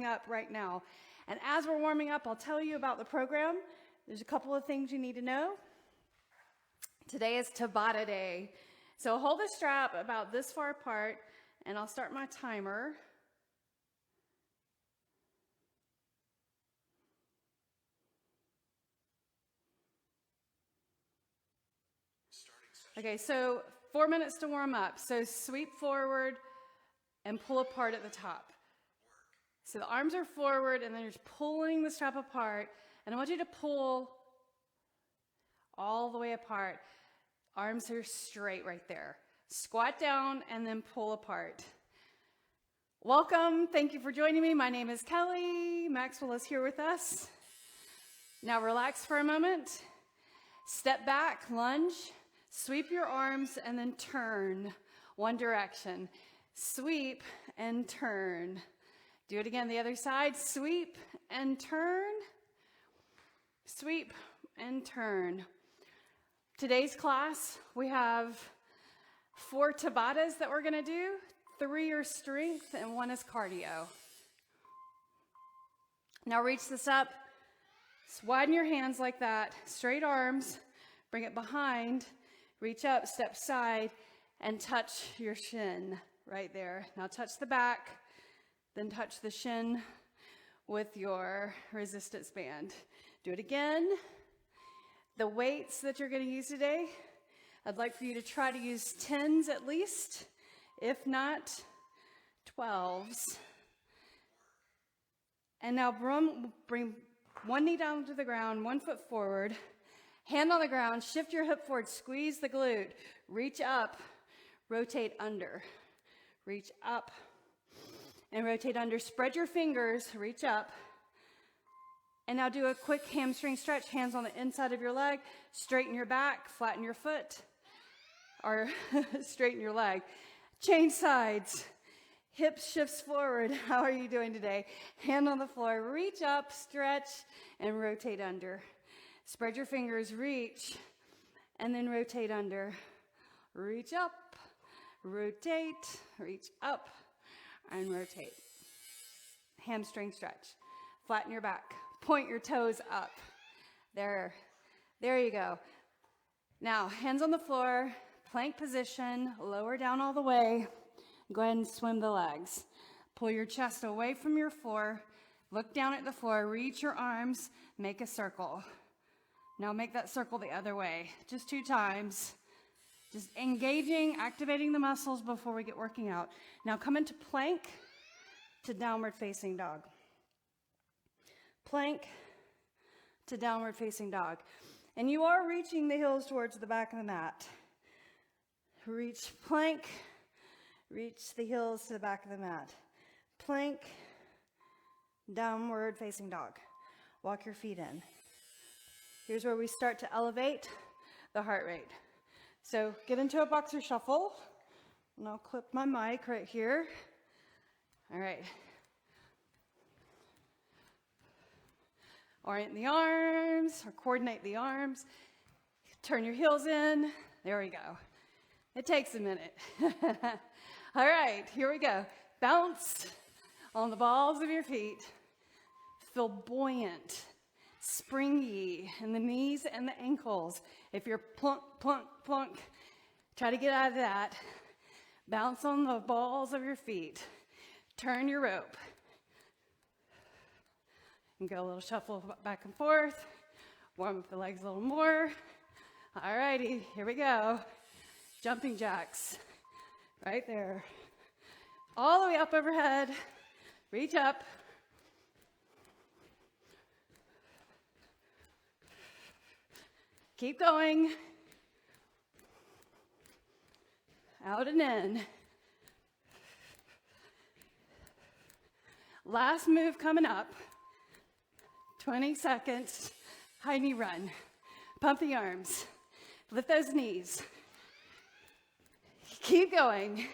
up right now. And as we're warming up, I'll tell you about the program. There's a couple of things you need to know. Today is Tabata Day. So hold the strap about this far apart, and I'll start my timer. Okay, so 4 minutes to warm up. So sweep forward and pull apart at the top. So the arms are forward, and then you're just pulling the strap apart. And I want you to pull all the way apart. Arms are straight right there. Squat down and then pull apart. Welcome. Thank you for joining me. My name is Kellie. Maxwell is here with us. Now relax for a moment. Step back, lunge. Sweep your arms and then turn one direction. Sweep and turn. Do it again the other side. Sweep and turn. Sweep and turn. Today's class, we have 4 Tabatas that we're going to do. 3 are strength and 1 is cardio. Now reach this up. Just widen your hands like that. Straight arms. Bring it behind. Reach up, step side, and touch your shin right there. Now touch the back, then touch the shin with your resistance band. Do it again. The weights that you're going to use today, I'd like for you to try to use 10s at least, if not 12s. And now bring one knee down to the ground, 1 foot forward. Hand on the ground, shift your hip forward, squeeze the glute, reach up, rotate under, reach up, and rotate under. Spread your fingers, reach up, and now do a quick hamstring stretch, hands on the inside of your leg, straighten your back, flatten your foot, or straighten your leg. Change sides, hips shifts forward. How are you doing today? Hand on the floor, reach up, stretch, and rotate under. Spread your fingers, reach, and then rotate under. Reach up, rotate, reach up, and rotate. Hamstring stretch. Flatten your back. Point your toes up. There you go. Now, hands on the floor, plank position, lower down all the way. Go ahead and swim the legs. Pull your chest away from your floor. Look down at the floor, reach your arms, make a circle. Now make that circle the other way, just 2 times. Just engaging, activating the muscles before we get working out. Now come into plank to downward facing dog. Plank to downward facing dog. And you are reaching the heels towards the back of the mat. Reach plank, reach the heels to the back of the mat. Plank, downward facing dog. Walk your feet in. Here's where we start to elevate the heart rate. So get into a boxer shuffle, and I'll clip my mic right here. All right. Orient the arms, or coordinate the arms. Turn your heels in. There we go. It takes a minute. All right, here we go. Bounce on the balls of your feet. Feel buoyant. Springy in the knees and the ankles. If you're plunk, plunk, plunk, try to get out of that. Bounce on the balls of your feet. Turn your rope. And go a little shuffle back and forth. Warm up the legs a little more. All righty, here we go. Jumping jacks. Right there. All the way up overhead. Reach up. Keep going. Out and in. Last move coming up. 20 seconds. High knee run. Pump the arms. Lift those knees. Keep going.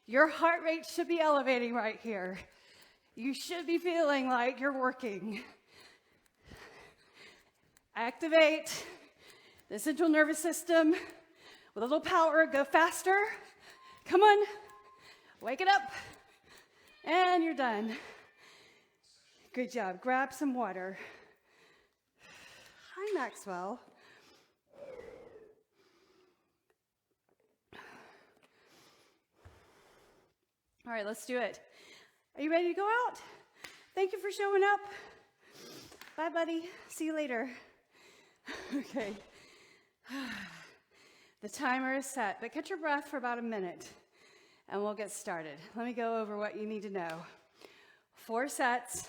Your heart rate should be elevating right here. You should be feeling like you're working. Activate the central nervous system with a little power. Go faster. Come on. Wake it up. And you're done. Good job. Grab some water. Hi, Maxwell. All right, let's do it. Are you ready to go out? Thank you for showing up. Bye, buddy. See you later. Okay. The timer is set, but catch your breath for about a minute, and we'll get started. Let me go over what you need to know. 4 sets,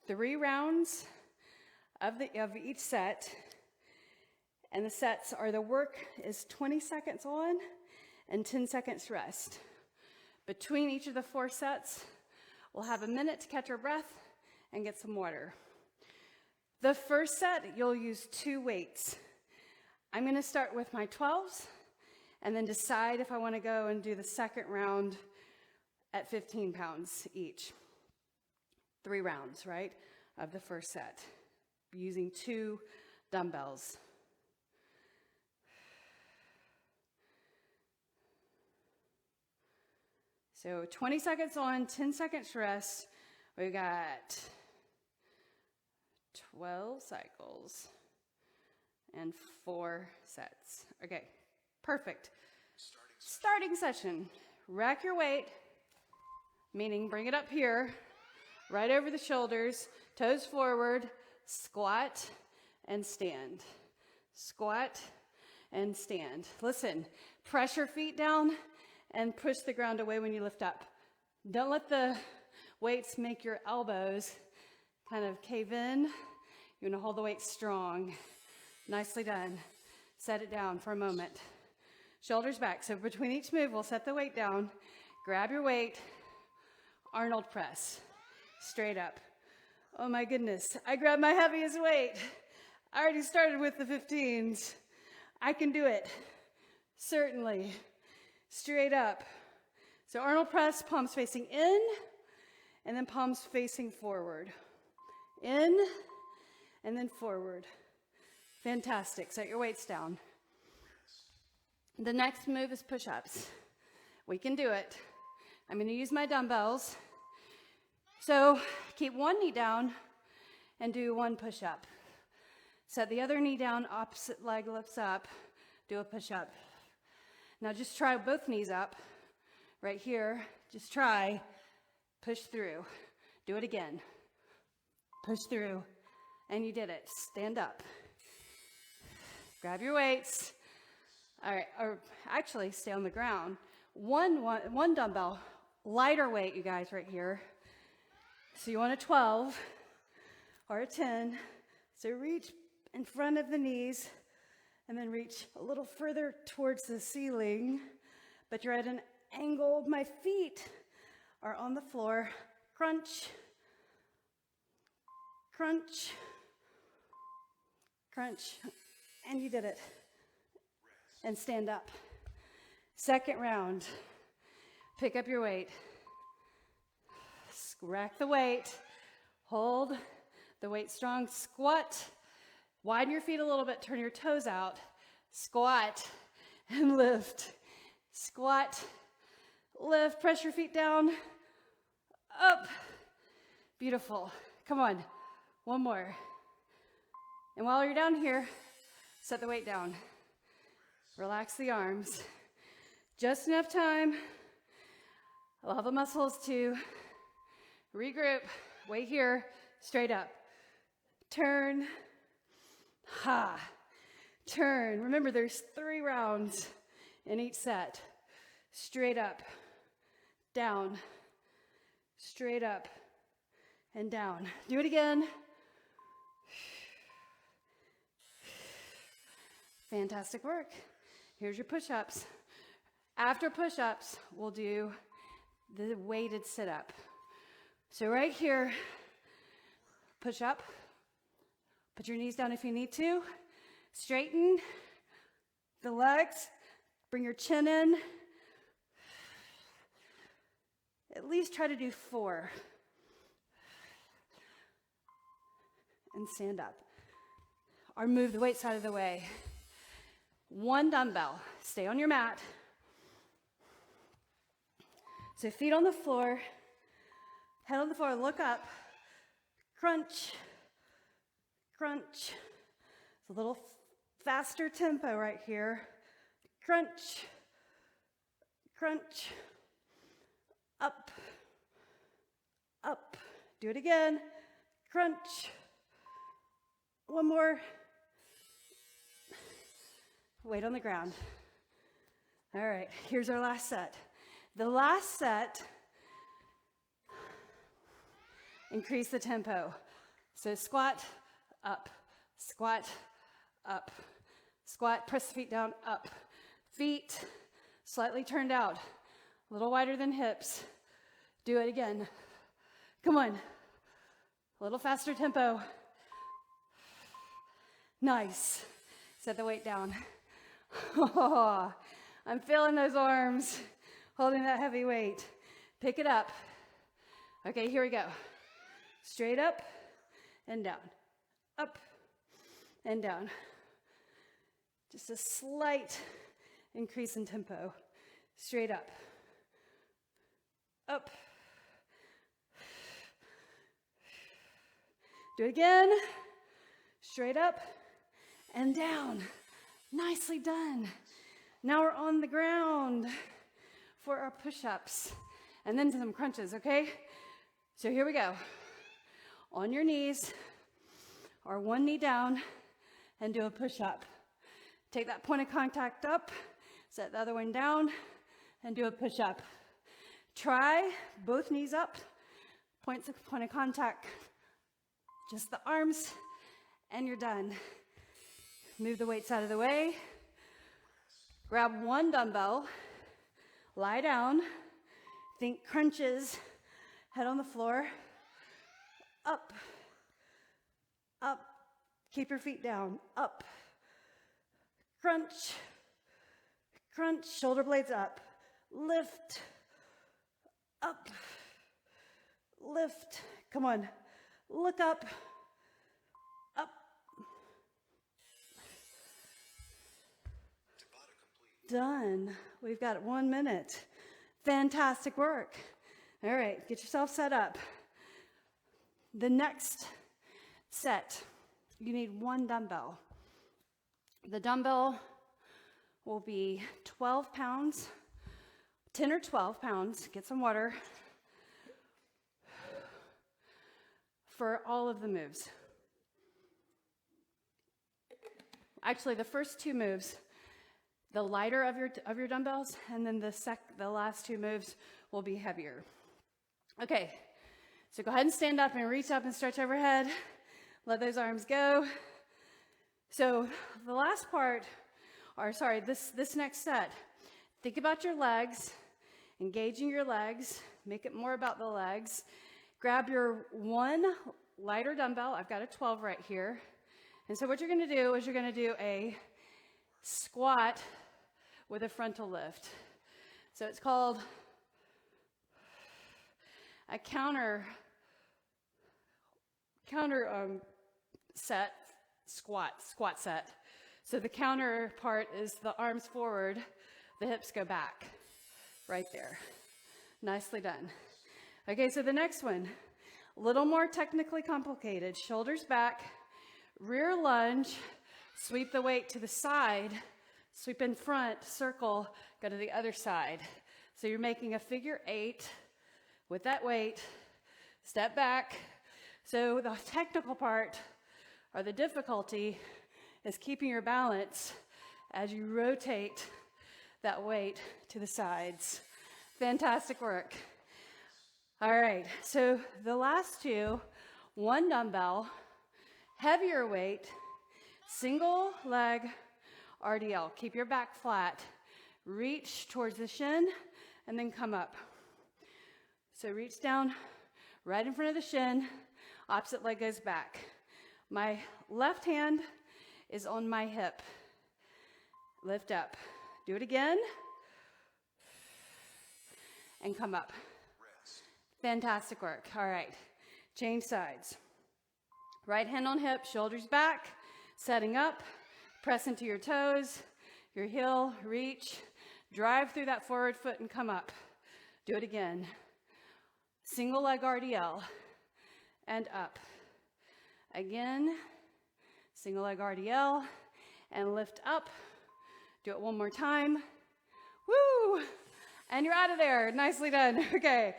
3 rounds of each set, and the sets are the work is 20 seconds on and 10 seconds rest. Between each of the 4 sets, we'll have a minute to catch our breath and get some water. The first set, you'll use 2 weights. I'm going to start with my 12s and then decide if I want to go and do the second round at 15 pounds each. 3 rounds, right, of the first set, using 2 dumbbells. So 20 seconds on, 10 seconds rest. We got 12 cycles and 4 sets. Okay, perfect. Starting session. Rack your weight, meaning bring it up here, right over the shoulders, toes forward, squat and stand. Squat and stand. Listen, press your feet down and push the ground away when you lift up. Don't let the weights make your elbows kind of cave in. You want to hold the weight strong. Nicely done. Set it down for a moment. Shoulders back. So between each move, we'll set the weight down. Grab your weight. Arnold-press. Straight up. Oh my goodness. I grabbed my heaviest weight. I already started with the 15s. I can do it. Certainly. Straight up. So Arnold-press, palms facing in, and then palms facing forward. In, and then forward. Fantastic. Set your weights down. The next move is push-ups. We can do it. I'm going to use my dumbbells. So keep one knee down and do 1 push-up. Set the other knee down, opposite leg lifts up, do a push-up. Now just try both knees up, right here. Just try, push through. Do it again. Push through, and you did it. Stand up. Grab your weights. All right, or actually stay on the ground. One dumbbell, lighter weight, you guys, right here. So you want a 12 or a 10. So reach in front of the knees, and then reach a little further towards the ceiling, but you're at an angle. My feet are on the floor. Crunch, crunch, crunch, and you did it. And stand up. Second round. Pick up your weight. Rack the weight. Hold the weight strong. Squat. Widen your feet a little bit, turn your toes out, squat, and lift. Squat, lift, press your feet down, up. Beautiful. Come on, one more. And while you're down here, set the weight down. Relax the arms. Just enough time. Allow the muscles to regroup. Weight here, straight up. Turn. Ha. Turn. Remember, there's 3 rounds in each set. Straight up, down, straight up, and down. Do it again. Fantastic work. Here's your push-ups. After push-ups, we'll do the weighted sit-up. So right here, push up. Put your knees down if you need to. Straighten the legs. Bring your chin in. At least try to do 4. And stand up. Or move the weights out of the way. 1 dumbbell. Stay on your mat. So feet on the floor. Head on the floor. Look up. crunch, crunch. It's a little faster tempo right here. Crunch, crunch, up, up. Do it again. Crunch. One more. Weight on the ground. All right, here's our last set. The last set, increase the tempo. So squat, up, squat, up, squat, press the feet down, up. Feet slightly turned out, a little wider than hips. Do it again. Come on. A little faster tempo. Nice. Set the weight down. Oh, I'm feeling those arms, holding that heavy weight. Pick it up. Okay, here we go. Straight up and down. Up and down. Just a slight increase in tempo. Straight up. Up. Do it again. Straight up and down. Nicely done. Now we're on the ground for our push-ups and then some crunches, okay? So here we go. On your knees or one knee down and do a push-up. Take that point of contact up, set the other one down and do a push-up. Try both knees up, point of contact, just the arms, and you're done. Move the weights out of the way. Grab one dumbbell, lie down, think crunches, head on the floor, up, up, keep your feet down, up, crunch, crunch, shoulder blades up, lift, up, lift, come on, look up, up. Done. We've got 1 minute. Fantastic work. All right, get yourself set up. The next set, you need one dumbbell. The dumbbell will be 12 pounds, 10 or 12 pounds. Get some water. For all of the moves. Actually, the first two moves, the lighter of your dumbbells, and then the last two moves will be heavier. Okay, so go ahead and stand up and reach up and stretch overhead. Let those arms go. So the last part, this next set, think about your legs, engaging your legs, make it more about the legs. Grab your one lighter dumbbell. I've got a 12 right here. And so what you're going to do is you're going to do a squat with a frontal lift. So it's called a counter set, squat set. So the counter part is the arms forward, the hips go back, right there. Nicely done. Okay, so the next one, a little more technically complicated. Shoulders back, rear lunge, sweep the weight to the side, sweep in front, circle, go to the other side. So you're making a figure 8 with that weight, step back. So the technical part, or the difficulty, is keeping your balance as you rotate that weight to the sides. Fantastic work. All right, so the last two, one dumbbell, heavier weight, Singel Leg RDL. Keep your back flat. Reach towards the shin and then come up. So reach down right in front of the shin, opposite leg goes back. My left hand is on my hip. Lift up. Do it again. And come up. Fantastic work. All right. Change sides. Right hand on hip, shoulders back, setting up, press into your toes, your heel, reach, drive through that forward foot and come up. Do it again. Singel Leg RDL and up. Again, Singel Leg RDL, and lift up. Do it one more time. Woo! And you're out of there. Nicely done. Okay.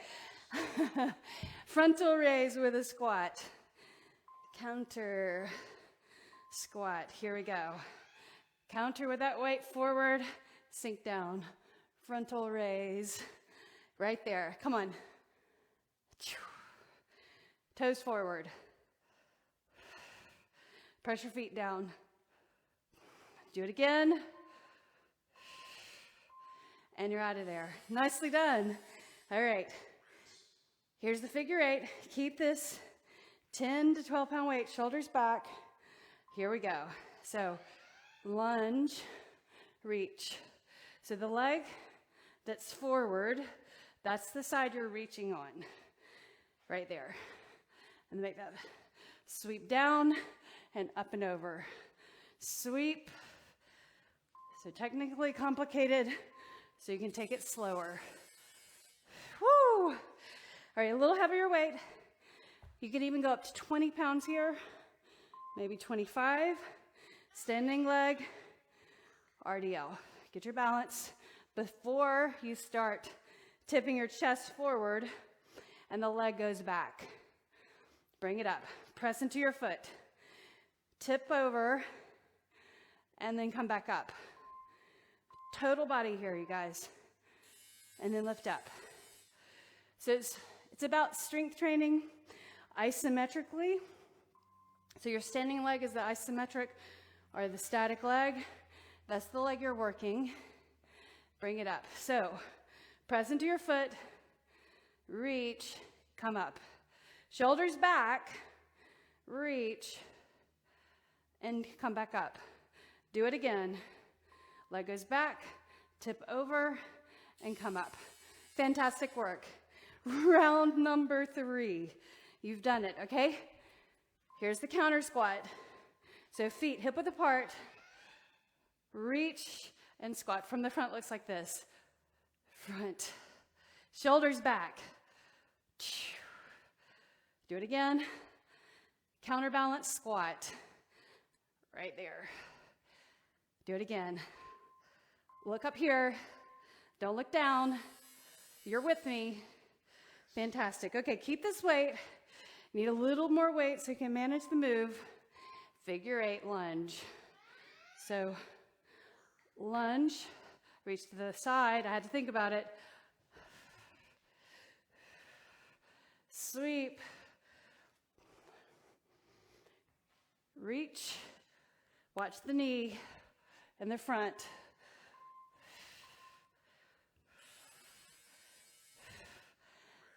Frontal raise with a squat. Counter squat. Here we go. Counter with that weight forward. Sink down. Frontal raise. Right there. Come on. Toes forward. Press your feet down. Do it again. And you're out of there. Nicely done. All right. Here's the figure 8. Keep this 10 to 12 pound weight, shoulders back. Here we go. So lunge, reach. So the leg that's forward, that's the side you're reaching on. Right there. And make that sweep down and up and over. Sweep. So technically complicated, so you can take it slower. Woo! All right, a little heavier weight. You can even go up to 20 pounds here, maybe 25. Standing leg, RDL. Get your balance before you start tipping your chest forward and the leg goes back. Bring it up. Press into your foot. Tip over and then come back up. Total body here, you guys. And then lift up. So it's about strength training isometrically. So your standing leg is the isometric or the static leg. That's the leg you're working. Bring it up. So press into your foot, reach, come up. Shoulders back, reach, and come back up. Do it again. Leg goes back, tip over, and come up. Fantastic work. Round number 3. You've done it, okay? Here's the counter squat. So feet hip width apart, reach, and squat. From the front looks like this. Front. Shoulders back. Do it again. Counterbalance squat. Right there. Do it again. Look up here. Don't look down. You're with me. Fantastic. Okay, keep this weight. Need a little more weight so you can manage the move. Figure 8 lunge. So lunge, reach to the side. I had to think about it. Sweep. Reach. Watch the knee and the front.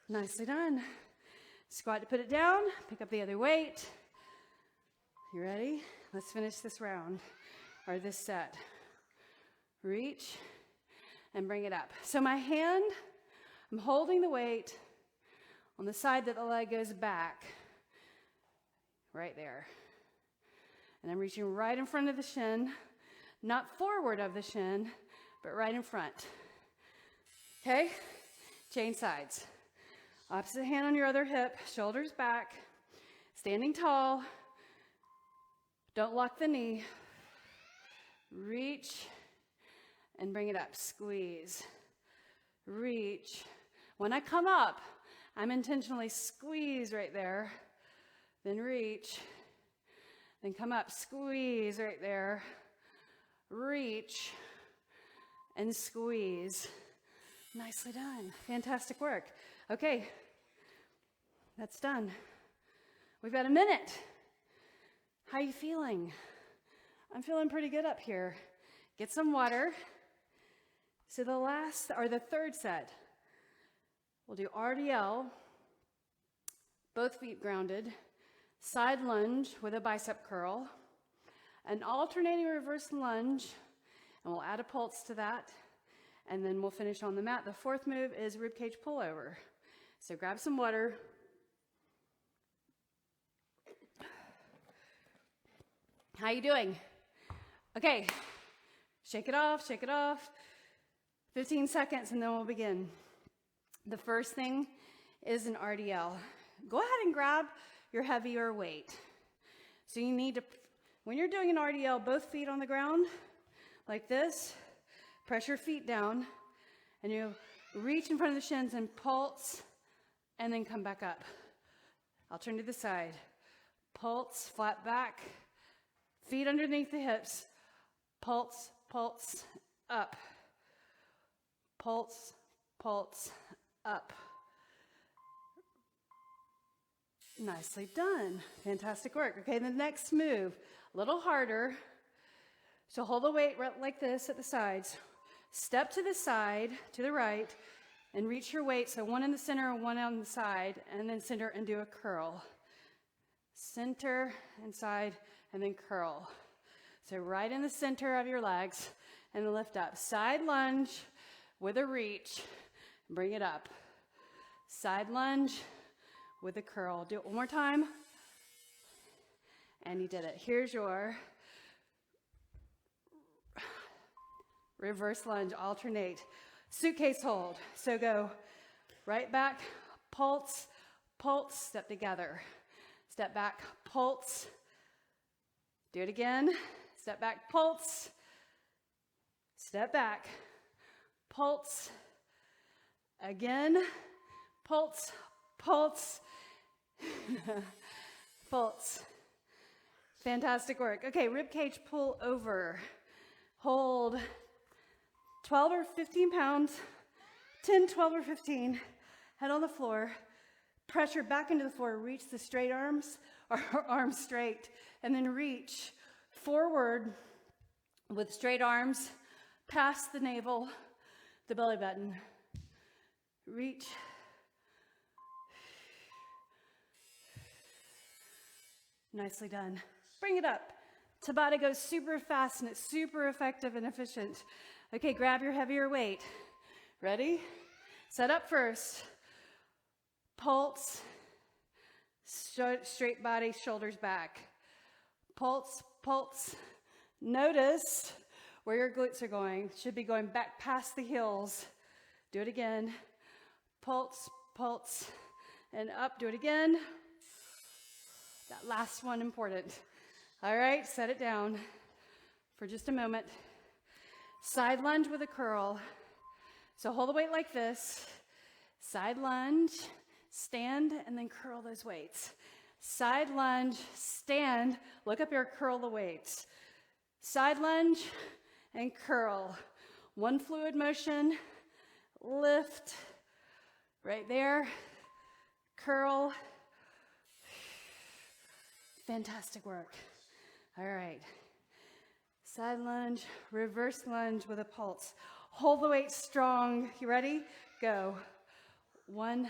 Nicely done. Squat to put it down. Pick up the other weight. You ready? Let's finish this round or this set. Reach and bring it up. So my hand, I'm holding the weight on the side that the leg goes back. Right there. And I'm reaching right in front of the shin, not forward of the shin, but right in front. Okay? Change sides. Opposite hand on your other hip, shoulders back, standing tall. Don't lock the knee. Reach and bring it up. Squeeze. Reach. When I come up, I'm intentionally squeeze right there. Then reach. Then come up, squeeze right there. Reach and squeeze. Nicely done. Fantastic work. Okay, that's done. We've got a minute. How you feeling? I'm feeling pretty good up here. Get some water. So the third set, we'll do RDL, both feet grounded, side lunge with a bicep curl, an alternating reverse lunge, and we'll add a pulse to that, and then we'll finish on the mat. The fourth move is ribcage pullover. So grab some water. How you doing? Okay, shake it off, shake it off. 15 seconds and then we'll begin. The first thing is an RDL. Go ahead and grab your heavier weight. So you need to, when you're doing an RDL, both feet on the ground, like this, press your feet down, and you reach in front of the shins and pulse, and then come back up. I'll turn to the side. Pulse, flat back, feet underneath the hips. Pulse, pulse, up. Pulse, pulse, up. Nicely done. Fantastic work. Okay, the next move, a little harder. So hold the weight right like this at the sides. Step to the side, to the right, and reach your weight. So one in the center and one on the side, and then center and do a curl. Center and side, and then curl. So right in the center of your legs, and then lift up. Side lunge with a reach. Bring it up. Side lunge with a curl. Do it one more time. And you did it. Here's your reverse lunge, alternate. Suitcase hold. So go right back, pulse, pulse, step together. Step back, pulse. Do it again. Step back, pulse. Step back, pulse. Again, pulse, pulse, pulse. Fantastic work. Okay, rib cage pull over. Hold 12 or 15 pounds, 10, 12, or 15. Head on the floor. Pressure back into the floor. Reach the straight arms, or arms straight, and then reach forward with straight arms, past the navel, the belly button. Reach. Nicely done. Bring it up. Tabata goes super fast and it's super effective and efficient. Okay, grab your heavier weight. Ready? Set up first. Pulse. Straight body, shoulders back. Pulse, pulse. Notice where your glutes are going. Should be going back past the heels. Do it again. Pulse, pulse, and up. Do it again. That last one important. All right, set it down for just a moment. Side lunge with a curl. So hold the weight like this. Side lunge, stand, and then curl those weights. Side lunge, stand, look up here, curl the weights. Side lunge and curl. One fluid motion, lift, right there, curl. Fantastic work. All right. Side lunge, reverse lunge with a pulse. Hold the weight strong. You ready? Go. 1,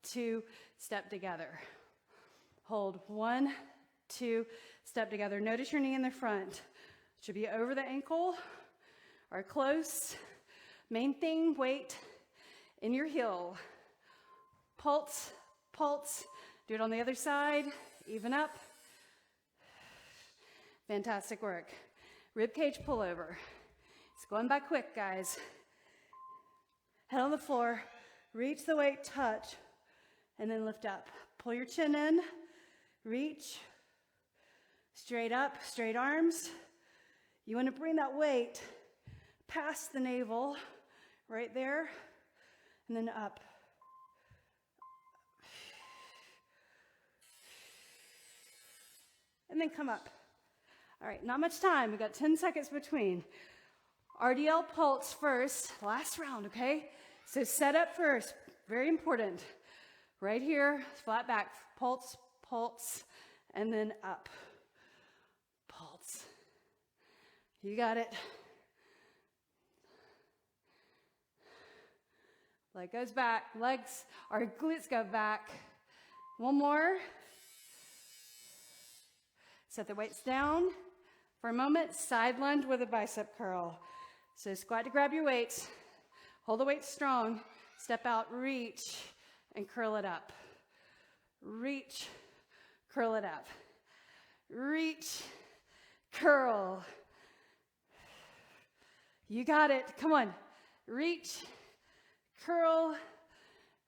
2, step together. Hold. 1, 2, step together. Notice your knee in the front. Should be over the ankle or close. Main thing, weight in your heel. Pulse, pulse. Do it on the other side. Even up. Fantastic work. Rib cage pullover. It's going by quick, guys. Head on the floor. Reach the weight, touch, and then lift up. Pull your chin in. Reach. Straight up, straight arms. You want to bring that weight past the navel, right there, and then up. And then come up. All right, not much time. We've got 10 seconds between. RDL pulse first, last round, okay? So set up first, very important. Right here, flat back, pulse, pulse, and then up. Pulse. You got it. Leg goes back, legs, our glutes go back. One more. Set the weights down for a moment. Side lunge with a bicep curl. So squat to grab your weights. Hold the weight strong. Step out, reach, and curl it up. Reach, curl it up. Reach, curl. You got it. Come on. Reach, curl.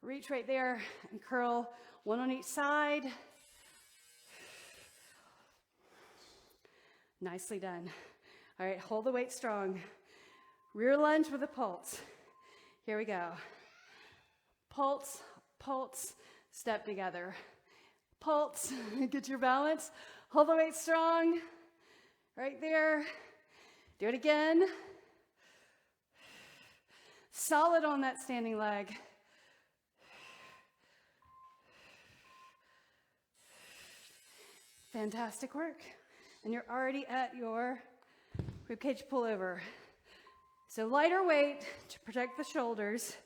Reach right there and curl. One on each side. Nicely done. All right, hold the weight strong. Rear lunge with a pulse. Here we go. Pulse, pulse, step together. Pulse, get your balance. Hold the weight strong. Right there. Do it again. Solid on that standing leg. Fantastic work. And you're already at your ribcage pullover. So lighter weight to protect the shoulders.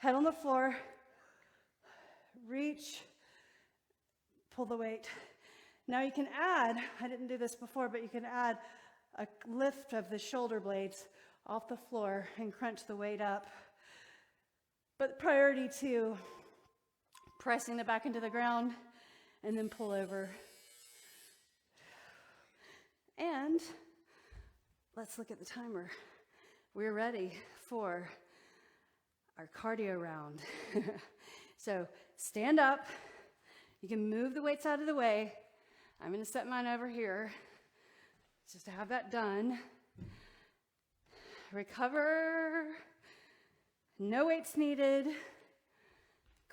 Head on the floor. Reach. Pull the weight. Now you can add, I didn't do this before, but you can add a lift of the shoulder blades off the floor and crunch the weight up. But priority two, pressing it back into the ground and then pull over. And let's look at the timer. We're ready for our cardio round. So stand up. You can move the weights out of the way. I'm going to set mine over here just to have that done. Recover. No weights needed.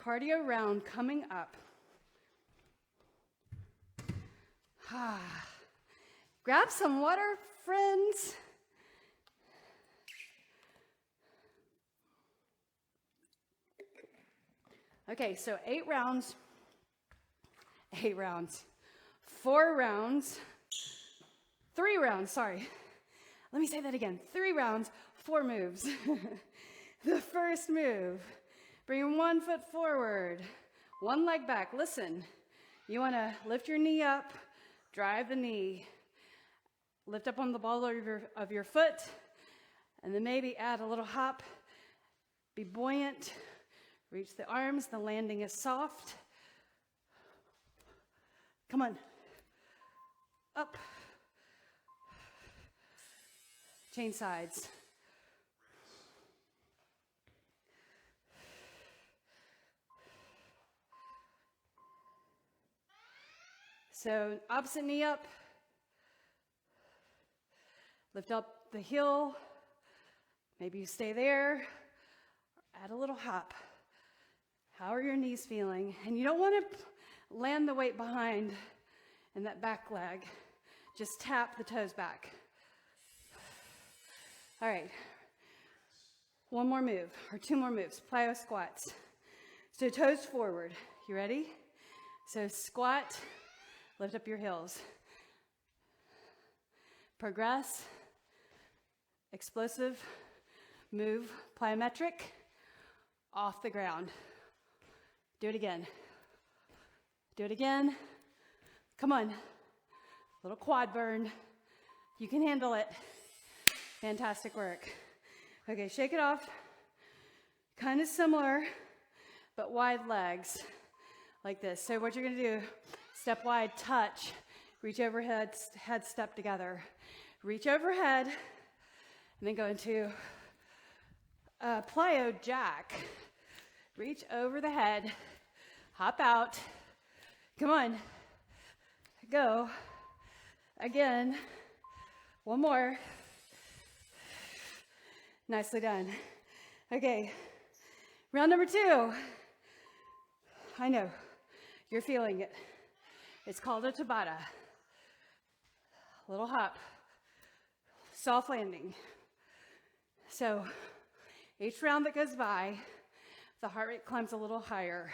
Cardio round coming up. Grab some water, friends. Okay, so 8 rounds. 8 rounds. 4 rounds. 3 rounds, sorry. Let me say that again. 3 rounds, 4 moves. The first move, bring 1 foot forward, 1 leg back. Listen, you want to lift your knee up, drive the knee, lift up on the ball of your foot, and then maybe add a little hop. Be buoyant, reach the arms, the landing is soft. Come on, up. Change sides. So opposite knee up, lift up the heel, maybe you stay there, add a little hop. How are your knees feeling? And you don't want to land the weight behind in that back leg, just tap the toes back. All right, 1 more move, or 2 more moves, plyo squats. So toes forward, you ready? So squat, lift up your heels. Progress, explosive, move, plyometric, off the ground. Do it again. Do it again. Come on. Little quad burn. You can handle it. Fantastic work. Okay, shake it off. Kind of similar, but wide legs, like this. So what you're gonna do, step wide, touch, reach overhead, head step together. Reach overhead, and then go into a plyo jack. Reach over the head, hop out. Come on, go. Again, 1 more. Nicely done. Okay, round number 2. I know, you're feeling it. It's called a Tabata. Little hop, soft landing. So each round that goes by, the heart rate climbs a little higher,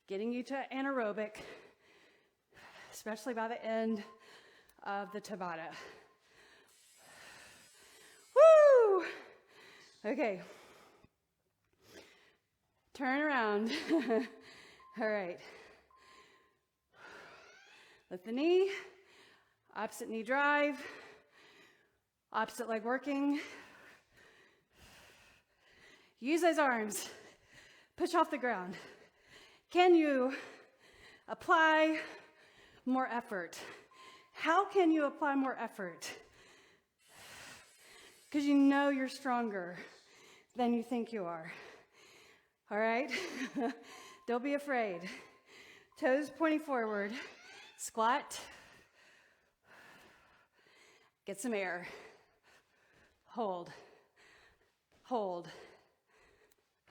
getting you to anaerobic, especially by the end of the Tabata. Woo! Okay. Turn around. All right. Lift the knee, opposite knee drive, opposite leg working. Use those arms. Push off the ground. Can you apply more effort? How can you apply more effort? Because you know you're stronger than you think you are. All right? Don't be afraid. Toes pointing forward. Squat. Get some air. Hold. Hold.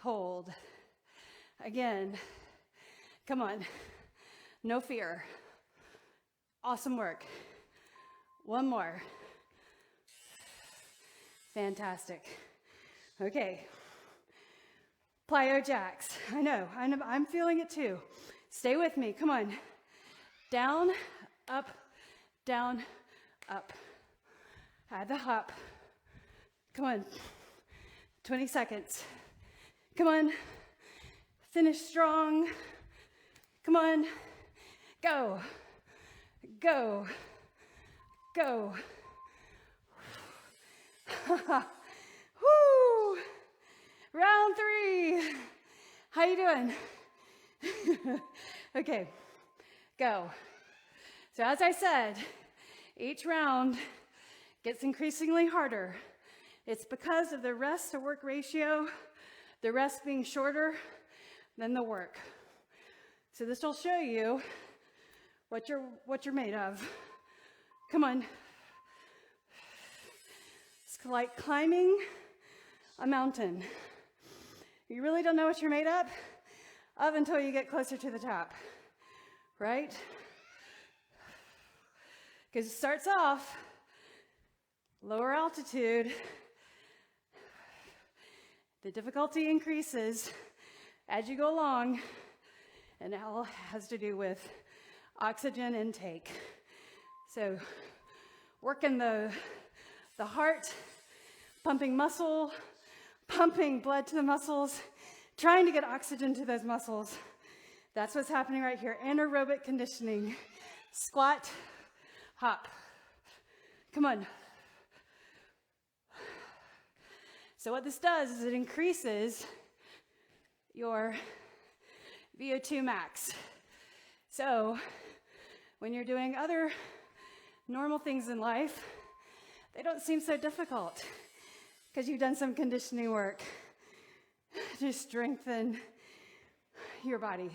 Hold. Again. Come on. No fear. Awesome work. One more. Fantastic. Okay. Plyo jacks. I know, I'm feeling it too. Stay with me, come on. Down, up, down, up. Add the hop. Come on. 20 seconds. Come on. Finish strong. Come on. Go. Go. Go. Woo! Round 3. How you doing? Okay, go. So as I said, each round gets increasingly harder. It's because of the rest to work ratio, the rest being shorter than the work. So this will show you what you're made of. Come on. It's like climbing a mountain. You really don't know what you're made of until you get closer to the top, right? Because it starts off lower altitude. The difficulty increases as you go along, and it all has to do with oxygen intake. So working the heart, pumping muscle, pumping blood to the muscles, trying to get oxygen to those muscles. That's what's happening right here. Anaerobic conditioning. Squat, hop. Come on. So what this does is it increases your VO2 max. So when you're doing other normal things in life, they don't seem so difficult because you've done some conditioning work to strengthen your body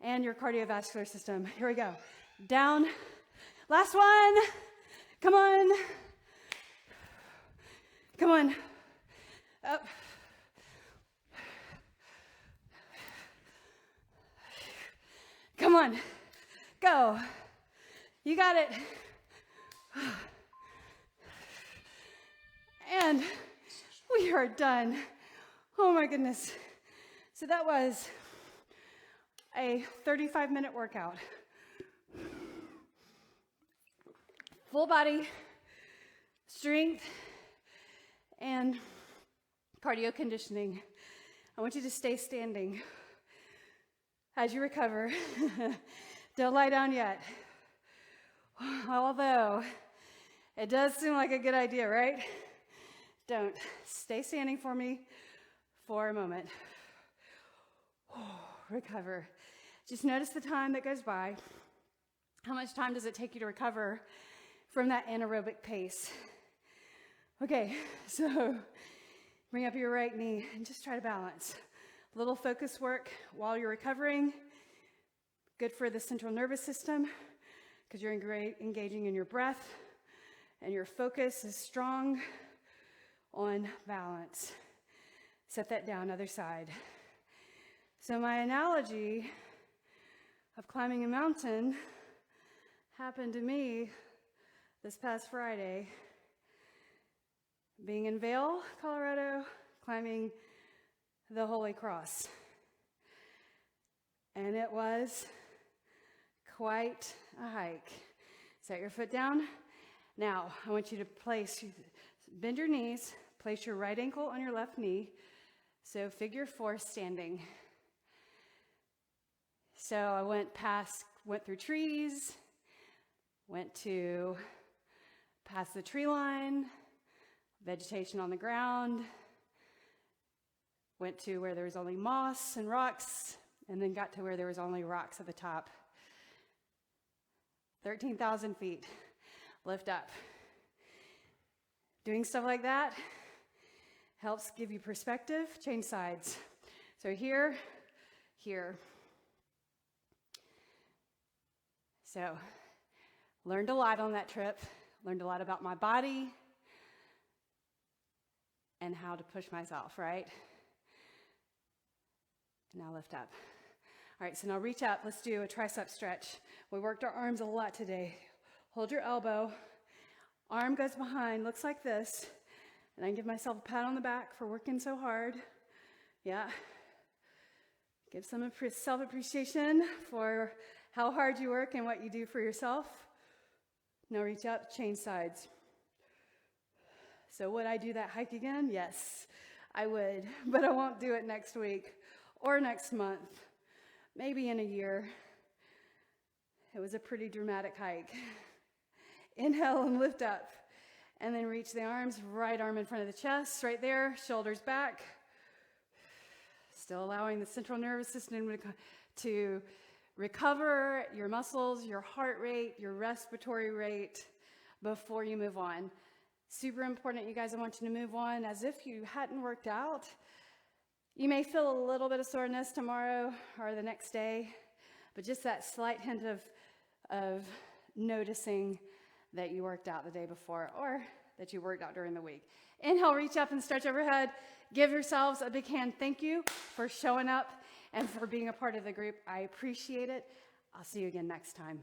and your cardiovascular system. Here we go. Down. Last one. Come on. Come on. Up. Come on. Go. You got it. And we are done. Oh my goodness. So that was a 35-minute workout. Full body, strength, and cardio conditioning. I want you to stay standing as you recover. Don't lie down yet. Although, it does seem like a good idea, right? Don't. Stay standing for me for a moment. Recover. Just notice the time that goes by. How much time does it take you to recover from that anaerobic pace? Okay, so bring up your right knee and just try to balance. A little focus work while you're recovering. Good for the central nervous system because you're engaging in your breath and your focus is strong on balance. Set that down, other side. So my analogy of climbing a mountain happened to me this past Friday. Being in Vail, Colorado, climbing the Holy Cross. And it was quite a hike. Set your foot down. Now, I want you to bend your knees, place your right ankle on your left knee. So figure 4 standing. So I went through trees, went past the tree line, vegetation on the ground, went to where there was only moss and rocks, and then got to where there was only rocks at the top. 13,000 feet, lift up. Doing stuff like that helps give you perspective, change sides. So here. So, learned a lot on that trip, Learned a lot about my body and how to push myself, right? And now lift up. All right, so now reach up. Let's do a tricep stretch. We worked our arms a lot today. Hold your elbow. Arm goes behind, looks like this. And I can give myself a pat on the back for working so hard. Yeah. Give some self-appreciation for how hard you work and what you do for yourself. Now reach up, change sides. So would I do that hike again? Yes, I would, but I won't do it next week or next month, maybe in a year. It was a pretty dramatic hike. Inhale and lift up, and then reach the arms, right arm in front of the chest, right there, shoulders back. Still allowing the central nervous system to recover your muscles, your heart rate, your respiratory rate before you move on. Super important, you guys. I want you to move on as if you hadn't worked out. You may feel a little bit of soreness tomorrow or the next day, but just that slight hint of noticing that you worked out the day before or that you worked out during the week. Inhale, reach up and stretch overhead. Give yourselves a big hand. Thank you for showing up and for being a part of the group. I appreciate it. I'll see you again next time.